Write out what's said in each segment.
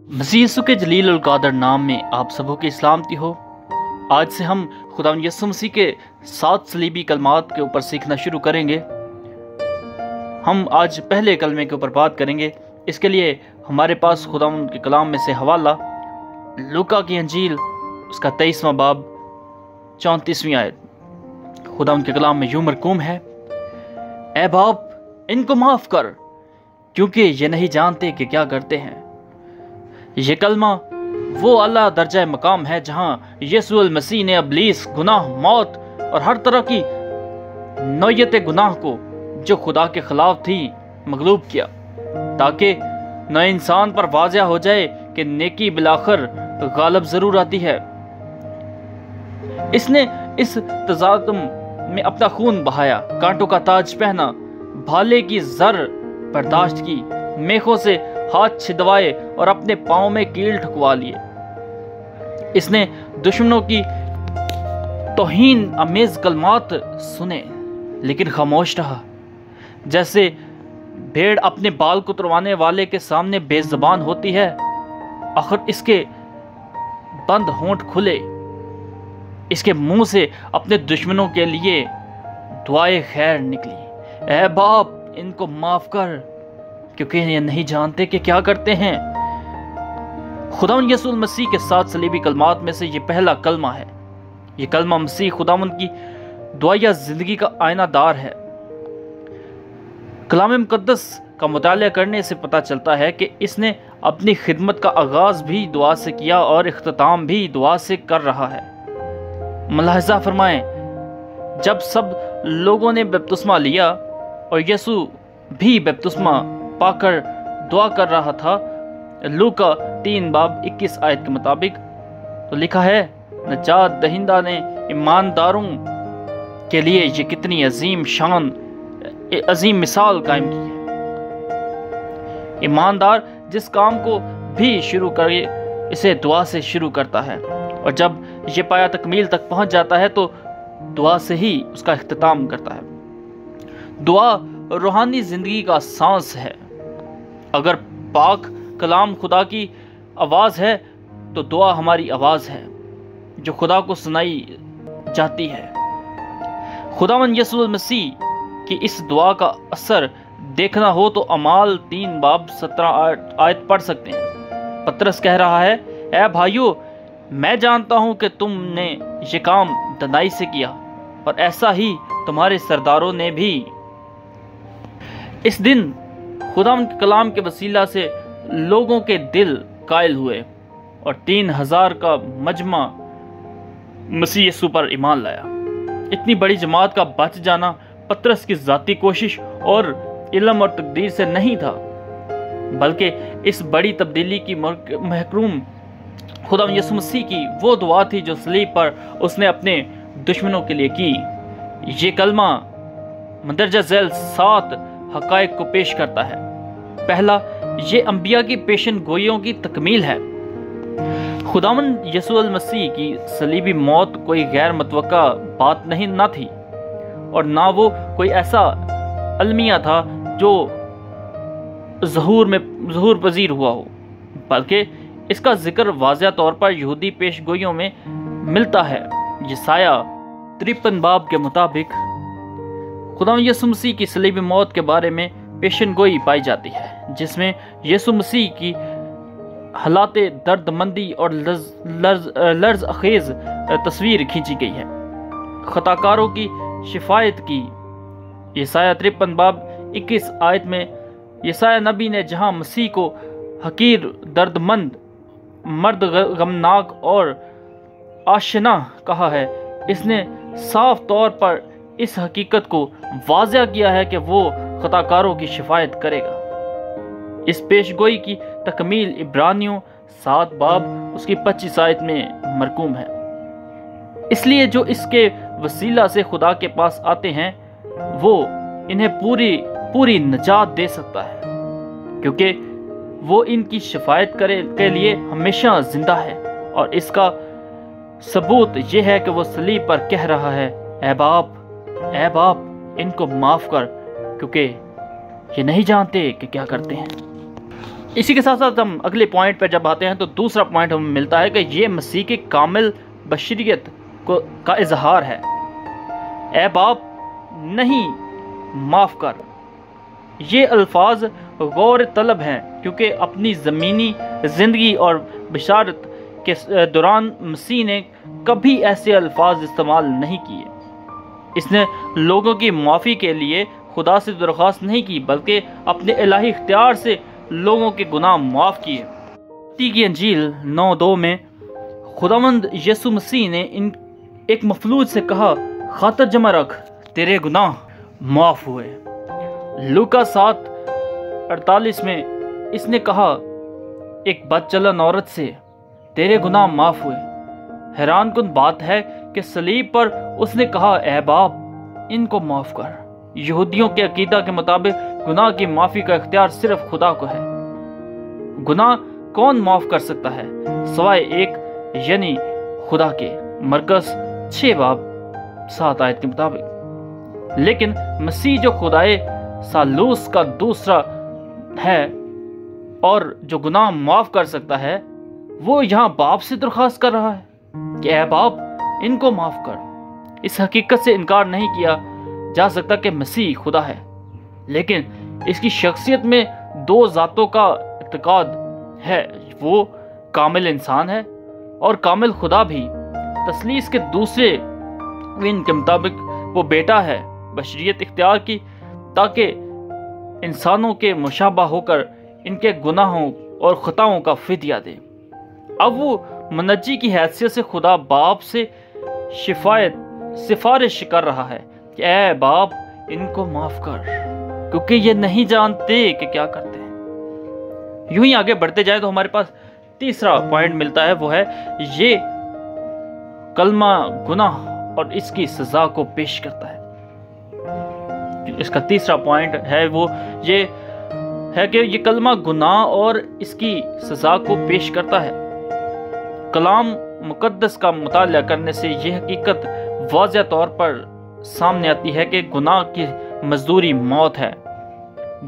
मसीह यीशु के जलील उल कादर नाम में आप सबों की सलामती हो। आज से हम खुदावंद यीशु मसीह के 7 सलीबी कलमात के ऊपर सीखना शुरू करेंगे। हम आज पहले कलमे के ऊपर बात करेंगे। इसके लिए हमारे पास खुदावंद के कलाम में से हवाला लूका की अंजील उसका 23वां बाब 34वीं आयत। खुदावंद के कलाम में यूं मरकूम है, ऐ बाप इनको माफ कर क्योंकि ये नहीं जानते कि क्या करते हैं। ये कलमा वो अल्लाह दर्जा मकाम है जहाँ यीशु अल मसीह ने इब्लीस, गुनाह, मौत और हर तरह की नौयत गुनाह को जो खुदा के खिलाफ थी मगलूब किया, ताकि नए इंसान पर वाज़िया हो जाए कि नेकी बिलाखिर गालिब जरूर आती है। इसने इस तजादुम में अपना खून बहाया, कांटों का ताज पहना, भाले की जर बर्दाश्त की, मेखों से हाथ छिदवाए और अपने पांव में कील ठुकवा लिए। इसने दुश्मनों की तौहीन अमेज कलमात सुने लेकिन खामोश रहा। जैसे भेड़ अपने बाल कुतरवाने वाले के सामने बेज़बान होती है, आखिर इसके बंद होंठ खुले, इसके मुंह से अपने दुश्मनों के लिए दुआए खैर निकली। ऐ बाप इनको माफ कर क्योंकि ये नहीं जानते कि क्या करते हैं। खुदावंद यीशु मसीह के 7 सलीबी कलमात में से ये पहला कलमा है। ये कलमा मसीह खुदावंद की दुआया जिंदगी का आईनादार है। कलाम मुकद्दस का मुताला करने से पता चलता है कि इसने अपनी खिदमत का आगाज भी दुआ से किया और इख्तिताम भी दुआ से कर रहा है। मुलाहिजा फरमाएं, जब सब लोगों ने बपतिस्मा लिया और यीशु भी बपतिस्मा पाकर दुआ कर रहा था, लूका 3 बाब 21 आयत के मुताबिक तो लिखा है, नजात दहिंदा ने ईमानदारों के लिए ये कितनी अजीम शान, अजीम मिसाल कायम की है। ईमानदार जिस काम को भी शुरू करे इसे दुआ से शुरू करता है, और जब ये पाया तकमील तक पहुंच जाता है तो दुआ से ही उसका इख्तिताम करता है। दुआ रूहानी जिंदगी का सांस है। अगर पाक कलाम खुदा की आवाज़ है तो दुआ हमारी आवाज़ है जो खुदा को सुनाई जाती है। खुदावंद यीशु मसीह की इस दुआ का असर देखना हो तो अमाल 3 बाब 17 आयत पढ़ सकते हैं। पतरस कह रहा है, ऐ भाइयों मैं जानता हूं कि तुमने ये काम दनाई से किया और ऐसा ही तुम्हारे सरदारों ने भी। इस दिन खुदावंद के कलाम के वसीला से लोगों के दिल कायल हुए और 3000 का मजमा मसीह यीशु पर ईमान लाया। इतनी बड़ी जमात का बच जाना पतरस की जाती कोशिश और इल्म और तकदीर से नहीं था, बल्कि इस बड़ी तब्दीली की महरूम खुदावंद यीशु मसीह की वो दुआ थी जो सलीब पर उसने अपने दुश्मनों के लिए की। ये कलमा मंदरजा झैल 7 हकायक को पेश करता है। पहला, ये अंबिया की पेशन गोइयों की तकमील है। खुदावंद यीशु मसीह की सलीबी मौत कोई गैर मुतवक्का बात नहीं ना थी, और ना वो कोई ऐसा अलमिया था जो ज़हूर पजीर हुआ हो, बल्कि इसका जिक्र वाज़िया तौर पर यहूदी पेश गोइयों में मिलता है। यसाया 53 बाब के मुताबिक खुदावंद यीशु मसीह की सलीबी मौत के बारे में पेशन गोई पाई जाती है, जिसमें यीशु मसीह की हालाते दर्दमंदी और लर्ज अखेज तस्वीर खींची गई है। खताकारों की शिफायत की। यसाया 53 बाब 21 आयत में यसाया नबी ने जहां मसीह को हकीर, दर्दमंद, मर्द गमनाक और आशना कहा है, इसने साफ तौर पर इस हकीकत को वाज़िया किया है कि वो खताकारों की शिफायत करेगा। इस पेशगोई की तकमील इब्रानियों 7 बाब उसकी 25 आयत में मरकूम है। इसलिए जो इसके वसीला से खुदा के पास आते हैं वो इन्हें पूरी नजात दे सकता है, क्योंकि वो इनकी शिफायत के लिए हमेशा जिंदा है। और इसका सबूत यह है कि वो सलीब पर कह रहा है, ऐ बाप इनको माफ कर क्योंकि ये नहीं जानते कि क्या करते हैं। اسی کے ساتھ ساتھ ہم اگلے پوائنٹ پر جب آتے ہیں تو دوسرا پوائنٹ ہمیں ملتا ہے کہ یہ مسیح کی کامل بشریت کا اظہار ہے۔ اے باپ نہیں، معاف کر۔ یہ الفاظ غور طلب ہیں کیونکہ اپنی زمینی زندگی اور بشارت کے دوران مسیح نے کبھی ایسے الفاظ استعمال نہیں کیے۔ اس نے لوگوں کی معافی کے لیے خدا سے درخواست نہیں کی بلکہ اپنے الہی اختیار سے لوگوں کے گناہ معاف کیے۔ متی کی انجیل 9:2 میں خداوند یسوع مسیح نے ایک مفلوج سے کہا، خاطر جمع رکھ، تیرے گناہ معاف ہوئے۔ لوکا 7:48 میں اس نے کہا ایک بد چلن عورت سے، تیرے گناہ معاف ہوئے۔ حیران کن بات ہے کہ صلیب پر اس نے کہا، اے باپ ان کو معاف کر۔ یہودیوں کے عقیدہ کے مطابق گناہ کی معافی کا اختیار صرف خدا کو ہے۔ گناہ کون معاف کر سکتا ہے سوائے ایک، یعنی خدا کے۔ مرکز 6:7 کے مطابق۔ لیکن مسیح جو خدائے ثالوث کا دوسرا ہے اور جو گناہ معاف کر سکتا ہے، وہ یہاں باپ سے درخواست کر رہا ہے کہ اے باپ ان کو معاف کر۔ اس حقیقت سے انکار نہیں کیا جا سکتا کہ مسیح خدا ہے، لیکن اس کی شخصیت میں دو ذاتوں کا اعتقاد ہے۔ وہ کامل انسان ہے اور کامل خدا بھی۔ تثلیث کے دوسرے وین کے مطابق وہ بیٹا ہے، بشریت اختیار کی تاکہ انسانوں کے مشابہ ہو کر ان کے گناہوں اور خطاؤں کا فدیہ دے۔ اب وہ منجی کی حیثیت سے خدا باپ سے سفارش کر رہا ہے کہ اے باپ ان کو معاف کر، کیونکہ یہ نہیں جانتے کہ کیا کرتے ہیں۔ یوں ہی آگے بڑھتے جائیں تو ہمارے پاس تیسرا پوائنٹ ملتا ہے، وہ ہے یہ کلمہ گناہ اور اس کی سزا کو پیش کرتا ہے۔ اس کا تیسرا پوائنٹ ہے وہ یہ ہے کہ یہ کلمہ گناہ اور اس کی سزا کو پیش کرتا ہے۔ کلام مقدس کا مطالعہ کرنے سے یہ حقیقت واضح طور پر سامنے آتی ہے کہ گناہ کی مزدوری موت ہے۔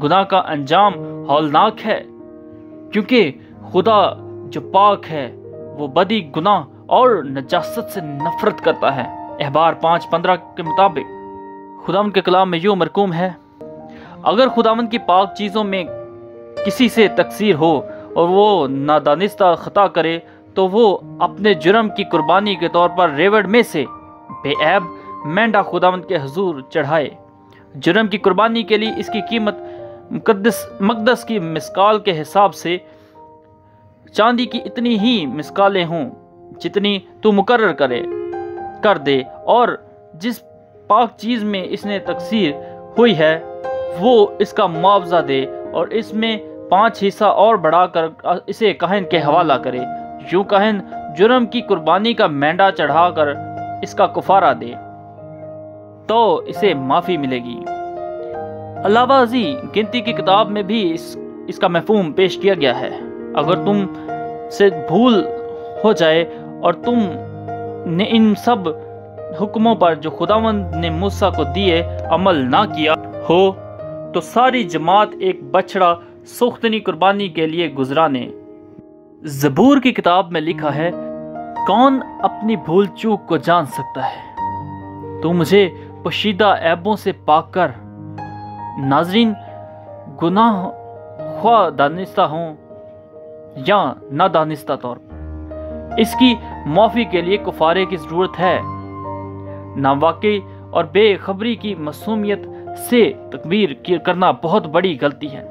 گناہ کا انجام ہولناک ہے، کیونکہ خدا جو پاک ہے وہ بدی، گناہ اور نجاست سے نفرت کرتا ہے۔ احبار 5:15 کے مطابق خداوند کے کلام میں یوں مرقوم ہے، اگر خداوند کی پاک چیزوں میں کسی سے تقصیر ہو اور وہ نادانستہ خطا کرے تو وہ اپنے جرم کی قربانی کے طور پر ریوڑ میں سے بے عیب مینڈا خداوند کے حضور چڑھائے۔ جرم کی قربانی کے لیے اس کی قیمت مقدس کی مسکال کے حساب سے چاندی کی اتنی ہی مسکالیں ہوں جتنی تو مقرر کر دے، اور جس پاک چیز میں اس نے تقصیر ہوئی ہے وہ اس کا معاوضہ دے اور اس میں 5 حصہ اور بڑھا کر اسے کاہن کے حوالہ کرے۔ یوں کاہن جرم کی قربانی کا مینڈا چڑھا کر اس کا کفارہ دے تو اسے معافی ملے گی۔ علاوہ ازیں گنتی کی کتاب میں بھی اس کا مفہوم پیش کیا گیا ہے۔ اگر تم سے بھول ہو جائے اور تم نے ان سب حکموں پر جو خداوند نے موسیٰ کو دیے عمل نہ کیا ہو تو ساری جماعت ایک بچڑا سوختنی قربانی کے لیے گزرانے۔ زبور کی کتاب میں لکھا ہے، کون اپنی بھول چوک کو جان سکتا ہے؟ تو مجھے پوشیدہ عیبوں سے پاک کر۔ ناظرین، گناہ خواہ دانستہ ہوں یا نادانستہ طور پر، اس کی معافی کے لیے کفارے کی ضرورت ہے۔ ناواقعی اور بے خبری کی معصومیت سے تکبیر کرنا بہت بڑی غلطی ہے۔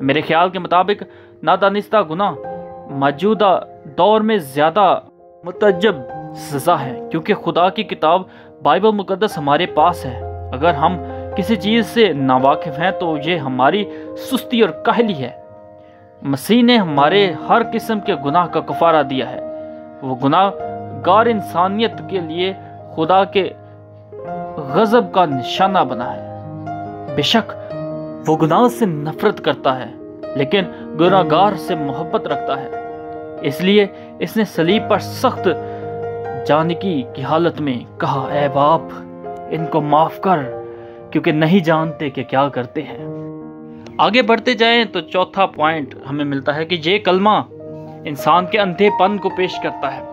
میرے خیال کے مطابق نادانستہ گناہ موجودہ دور میں زیادہ متعجب سزا ہے، کیونکہ خدا کی کتاب بائبل مقدس ہمارے پاس ہے۔ اگر ہم کسی چیز سے ناواقف ہیں تو یہ ہماری سستی اور کاہلی ہے۔ مسیح نے ہمارے ہر قسم کے گناہ کا کفارہ دیا ہے۔ وہ گناہ گار انسانیت کے لیے خدا کے غضب کا نشانہ بنا ہے۔ بے شک وہ گناہ سے نفرت کرتا ہے، لیکن گناہ گار سے محبت رکھتا ہے۔ اس لیے اس نے صلیب پر سخت جانکی کی حالت میں کہا، اے باپ ان کو معاف کر، کیونکہ نہیں جانتے کہ کیا کرتے ہیں۔ आगे बढ़ते जाएं तो चौथा पॉइंट हमें मिलता है कि ये कलमा इंसान के अंधेपन को पेश करता है।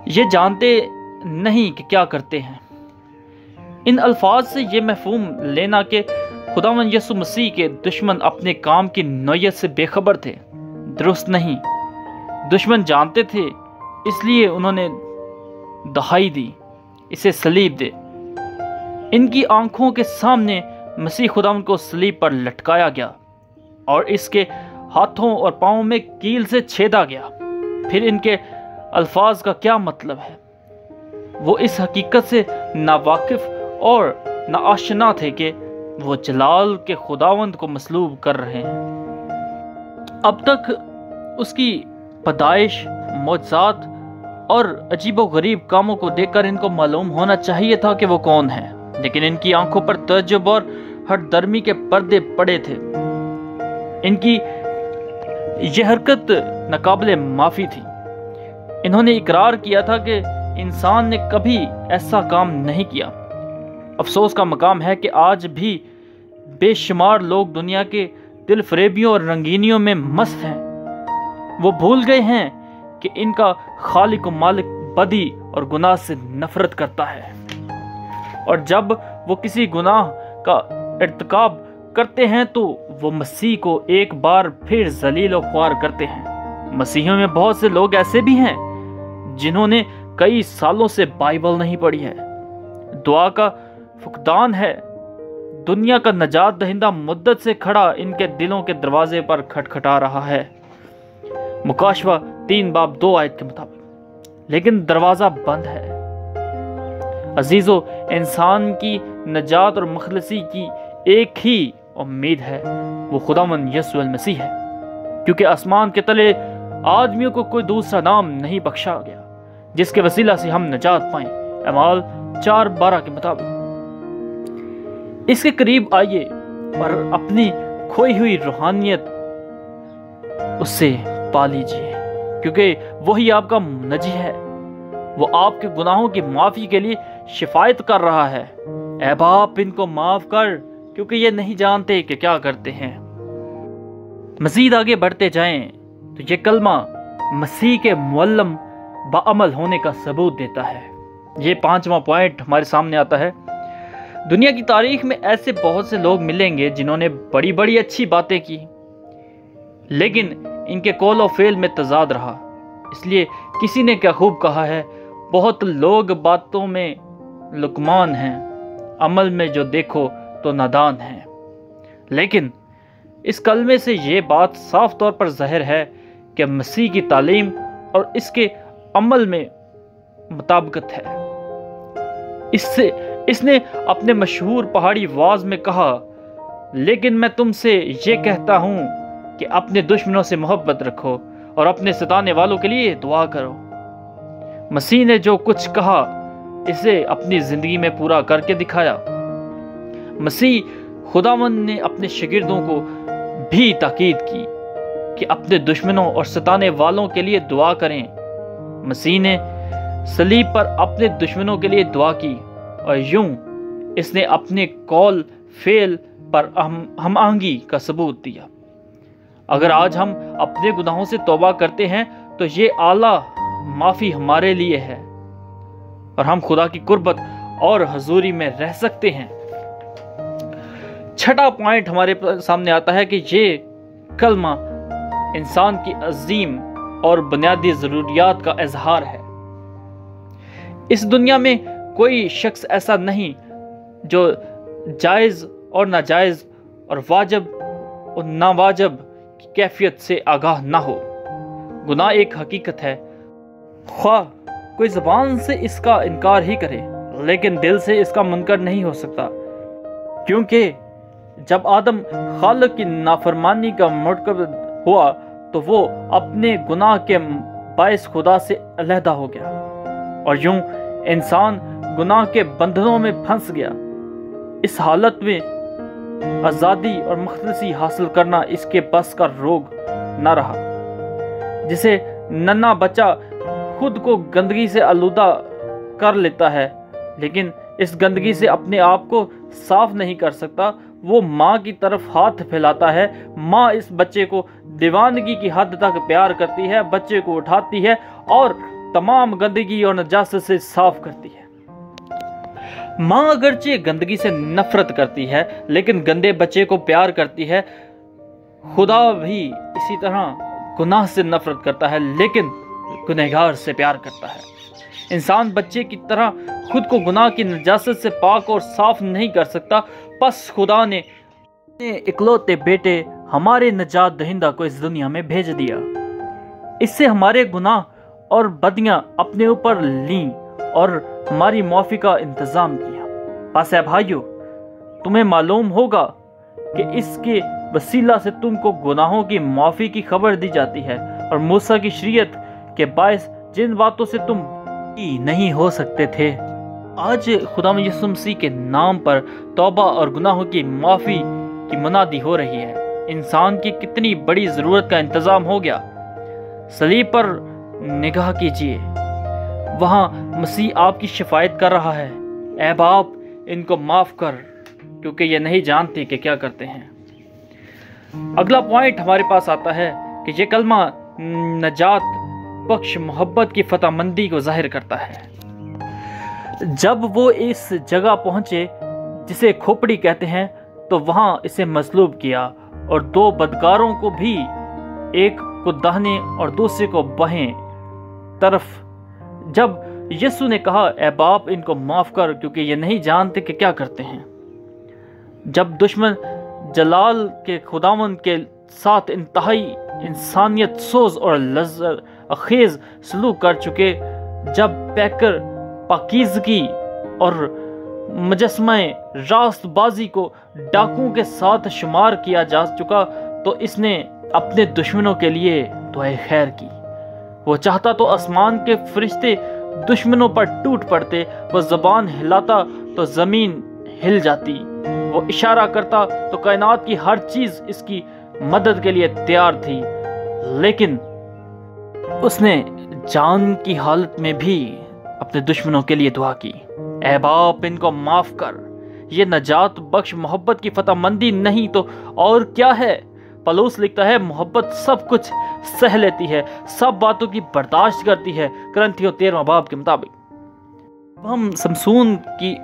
ये जानते नहीं कि क्या करते हैं। इन अल्फाज से ये मफहूम लेना कि खुदावंद यसु मसीह के दुश्मन अपने काम की नौयत से बेखबर थे, दुरुस्त नहीं। दुश्मन जानते थे, इसलिए उन्होंने दहाई दी, इसे सलीब दे। इनकी आंखों के सामने मसीह खुदावंद को सलीब पर लटकाया गया और इसके हाथों और पांवों में कील से छेदा गया। फिर इनके अल्फाज का क्या मतलब है? वो इस हकीकत से नावाकिफ और नाआशना थे कि वो जलाल के खुदावंद को मसलूब कर रहे हैं। अब तक उसकी पैदाइश, मौजज़ात और अजीबो गरीब कामों को देखकर इनको मालूम होना चाहिए था कि वो कौन है, लेकिन इनकी आंखों पर तअज्जुब और हरदर्मी के पर्दे पड़े थे। इनकी यह हरकत नाकाबिले माफ़ी थी। इन्होंने इकरार किया था कि इंसान ने कभी ऐसा काम नहीं किया। अफसोस का मकाम है कि आज भी बेशुमार लोग दुनिया के दिल फरेबियों और रंगीनियों में मस्त हैं। वो भूल गए हैं कि इनका खालिक व मालिक बदी और गुनाह से नफरत करता है, और जब वो किसी गुनाह का इर्तिकाब करते हैं तो वो मसीह को एक बार फिर जलील और ख्वार करते हैं। मसीहियों में बहुत से लोग ऐसे भी हैं जिन्होंने कई सालों से बाइबल नहीं पढ़ी है। दुआ का फुकदान है। दुनिया का नजात दहिंदा मुद्दत से खड़ा इनके दिलों के दरवाजे पर खटखटा रहा है, मुकाशवा 3:2 आयत के मुताबिक, लेकिन दरवाजा बंद है। अजीजों, इंसान की नजात और मखलसी की एक ही उम्मीद है, वो खुदावंद यसु मसीह है, क्योंकि आसमान के तले आदमियों को कोई दूसरा नाम नहीं बख्शा गया जिसके वसीला से हम नजात पाएं। अमाल 4:12 के मुताबिक। इसके करीब आइए और अपनी खोई हुई रूहानियत उससे पा लीजिए, क्योंकि वही आपका नजी है। वो आपके गुनाहों की माफी के लिए शिफायत कर रहा है। ऐ बाप, इनको माफ कर, क्योंकि ये नहीं जानते कि क्या करते हैं। मजीद आगे बढ़ते जाएं तो ये कलमा मसीह के मुअल्लम बाअमल होने का सबूत देता है। ये 5वां पॉइंट हमारे सामने आता है। दुनिया की तारीख में ऐसे बहुत से लोग मिलेंगे जिन्होंने बड़ी बड़ी अच्छी बातें की, लेकिन इनके कौल और फेल में तजाद रहा। इसलिए किसी ने क्या खूब कहा है, बहुत लोग बातों में लुकमान हैं, अमल में जो देखो तो नादान हैं। लेकिन इस कलमे से ये बात साफ तौर पर ज़ाहिर है कि मसीह की तालीम और इसके अमल में मुताबिकत है। इसने अपने मशहूर पहाड़ी वाज में कहा, लेकिन मैं तुमसे ये कहता हूँ कि अपने दुश्मनों से मोहब्बत रखो और अपने सताने वालों के लिए दुआ करो। मसीह ने जो कुछ कहा इसे अपनी ज़िंदगी में पूरा करके दिखाया। मसीह खुदावंद ने अपने शागिर्दों को भी ताकीद की कि अपने दुश्मनों और सताने वालों के लिए दुआ करें। मसीह ने सलीब पर अपने दुश्मनों के लिए दुआ की और यूं इसने अपने कौल फेल पर हम आहंगी का सबूत दिया। अगर आज हम अपने गुनाहों से तौबा करते हैं तो ये आला माफ़ी हमारे लिए है और हम खुदा की कुर्बत और हजूरी में रह सकते हैं। छठा पॉइंट हमारे सामने आता है कि ये कलमा इंसान की अजीम और बुनियादी ज़रूरियात का इजहार है। इस दुनिया में कोई शख्स ऐसा नहीं जो जायज़ और नाजायज़ और वाजिब और नावाजिब की कैफियत से आगाह ना हो। गुनाह एक हकीकत है, ख्वाह कोई ज़बान से इसका इनकार ही करे, लेकिन दिल से इसका मुनकर नहीं हो सकता, क्योंकि जब आदम खालिक की नाफरमानी का मुर्तकब हुआ तो वो अपने गुनाह के बायस खुदा से अलहदा हो गया और यूं इंसान गुनाह के बंधनों में फंस गया। इस हालत में आज़ादी और मुख्तसी हासिल करना इसके बस का रोग न रहा। जिसे नन्हा बच्चा खुद को गंदगी से आलूदा कर लेता है, लेकिन इस गंदगी से अपने आप को साफ नहीं कर सकता, وہ ماں کی طرف ہاتھ پھیلاتا ہے، ماں اس بچے کو دیوانگی کی حد تک پیار کرتی ہے، بچے کو اٹھاتی ہے اور تمام گندگی اور نجاست سے صاف کرتی ہے۔ ماں اگرچہ گندگی سے نفرت کرتی ہے لیکن گندے بچے کو پیار کرتی ہے۔ خدا بھی اسی طرح گناہ سے نفرت کرتا ہے لیکن گنہگار سے پیار کرتا ہے۔ انسان بچے کی طرح خود کو گناہ کی نجاست سے پاک اور صاف نہیں کر سکتا، پس خدا نے اپنے اکلوتے بیٹے ہمارے نجات دہندہ کو اس دنیا میں بھیج دیا۔ اس سے ہمارے گناہ اور بدیاں اپنے اوپر لیں اور ہماری معافی کا انتظام کیا۔ پس اے بھائیو، تمہیں معلوم ہوگا کہ اس کے وسیلہ سے تم کو گناہوں کی معافی کی خبر دی جاتی ہے، اور موسیٰ کی شریعت کے باعث جن باتوں سے تم نہیں ہو سکتے تھے، آج خدا یسوع مسیح کے نام پر توبہ اور گناہوں کی معافی کی منادی ہو رہی ہے۔ انسان کی کتنی بڑی ضرورت کا انتظام ہو گیا۔ صلیب پر نگاہ کیجیے، وہاں مسیح آپ کی شفاعت کر رہا ہے، اے باپ ان کو معاف کر کیونکہ یہ نہیں جانتے کہ کیا کرتے ہیں۔ اگلا پوائنٹ ہمارے پاس آتا ہے کہ یہ کلمہ نجات بخش محبت کی فتح مندی کو ظاہر کرتا ہے۔ جب وہ اس جگہ پہنچے جسے کھوپڑی کہتے ہیں تو وہاں اسے مصلوب کیا اور دو بدکاروں کو بھی، ایک کو داہنے اور دوسرے کو بائیں طرف۔ جب یسوع نے کہا اے باپ ان کو معاف کر کیونکہ یہ نہیں جانتے کہ کیا کرتے ہیں، جب دشمن جلال کے خداوند کے ساتھ انتہائی انسانیت سوز اور لذت خیز سلوک کر چکے، جب پیکر پاکیزگی اور مجسمہ راست بازی کو ڈاکوں کے ساتھ شمار کیا جا چکا، تو اس نے اپنے دشمنوں کے لیے دعائے خیر کی۔ وہ چاہتا تو آسمان کے فرشتے دشمنوں پر ٹوٹ پڑتے، وہ زبان ہلاتا تو زمین ہل جاتی، وہ اشارہ کرتا تو کائنات کی ہر چیز اس کی مدد کے لیے تیار تھی، لیکن اس نے جان کی حالت میں بھی اپنے دشمنوں کے لیے دعا کی، اے باپ ان کو معاف کر۔ یہ نجات بخش محبت کی فتح مندی نہیں تو اور کیا ہے؟ پولس لکھتا ہے محبت سب کچھ سہ لیتی ہے، سب باتوں کی برداشت کرتی ہے، کرنتھیوں 13 باب کے مطابق۔ ہم سمسون کی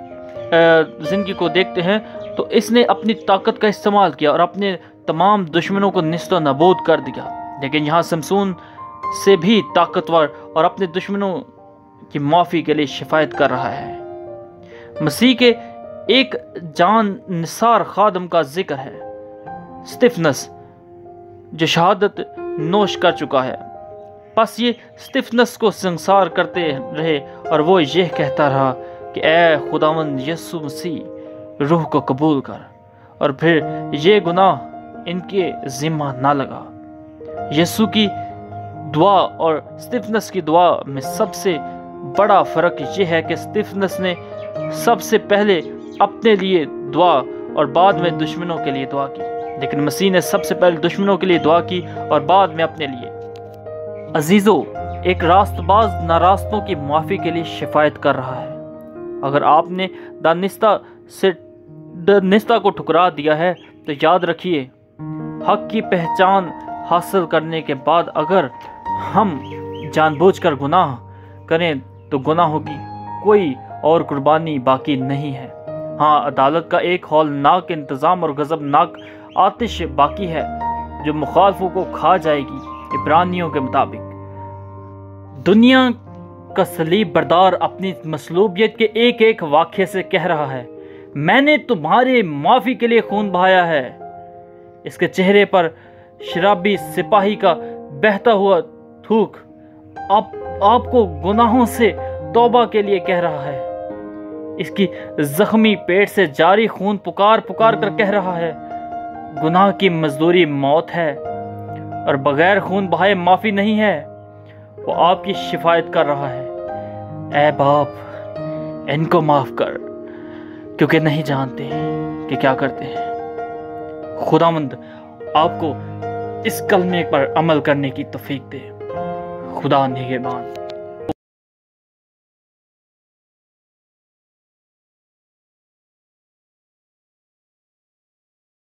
زندگی کو دیکھتے ہیں تو اس نے اپنی طاقت کا استعمال کیا اور اپنے تمام دشمنوں کو نیست و نابود کر دیا، لیکن یہاں سمسون سے بھی طاقتور اور اپنے دشمنوں کی معافی کے لیے شفاعت کر رہا ہے۔ مسیح کے ایک جان نثار خادم کا ذکر ہے، سٹیفنس، جو شہادت نوش کر چکا ہے۔ پس یہ سٹیفنس کو سنسار کرتے رہے اور وہ یہ کہتا رہا کہ اے خداوند یسوع مسیح، روح کو قبول کر، اور پھر یہ گناہ ان کے ذمہ نہ لگا۔ یسوع کی دعا اور سٹیفنس کی دعا میں سب سے بڑا فرق یہ ہے کہ سٹیفنس نے سب سے پہلے اپنے لیے دعا اور بعد میں دشمنوں کے لیے دعا کی، لیکن مسیح نے سب سے پہلے دشمنوں کے لیے دعا کی اور بعد میں اپنے لیے۔ عزیزو، ایک راست باز ناراستوں کی معافی کے لیے شفاعت کر رہا ہے۔ اگر آپ نے دانستہ کو ٹھکرا دیا ہے تو یاد رکھیے، حق کی پہچان حاصل کرنے کے بعد اگر ہم جان بوجھ کر گناہ کریں تو گناہوں کی کوئی اور قربانی باقی نہیں ہے۔ ہاں، عدالت کا ایک ہولناک انتظام اور غضبناک آتش باقی ہے جو مخالفوں کو کھا جائے گی، عبرانیوں کے مطابق۔ دنیا کا صلیب بردار اپنی مصلوبیت کے ایک ایک واقعے سے کہہ رہا ہے، میں نے تمہارے معافی کے لیے خون بہایا ہے۔ اس کے چہرے پر شرابی سپاہی کا بہتا ہوا تھوک آپ کو گناہوں سے توبہ کے لیے کہہ رہا ہے۔ اس کی زخمی پیٹ سے جاری خون پکار پکار کر کہہ رہا ہے، گناہ کی مزدوری موت ہے اور بغیر خون بہائے معافی نہیں ہے۔ وہ آپ کی شفاعت کر رہا ہے، اے باپ ان کو معاف کر کیونکہ نہیں جانتے کہ کیا کرتے ہیں۔ خداوند آپ کو اس کلمے پر عمل کرنے کی توفیق دے۔ خدا نگہبان۔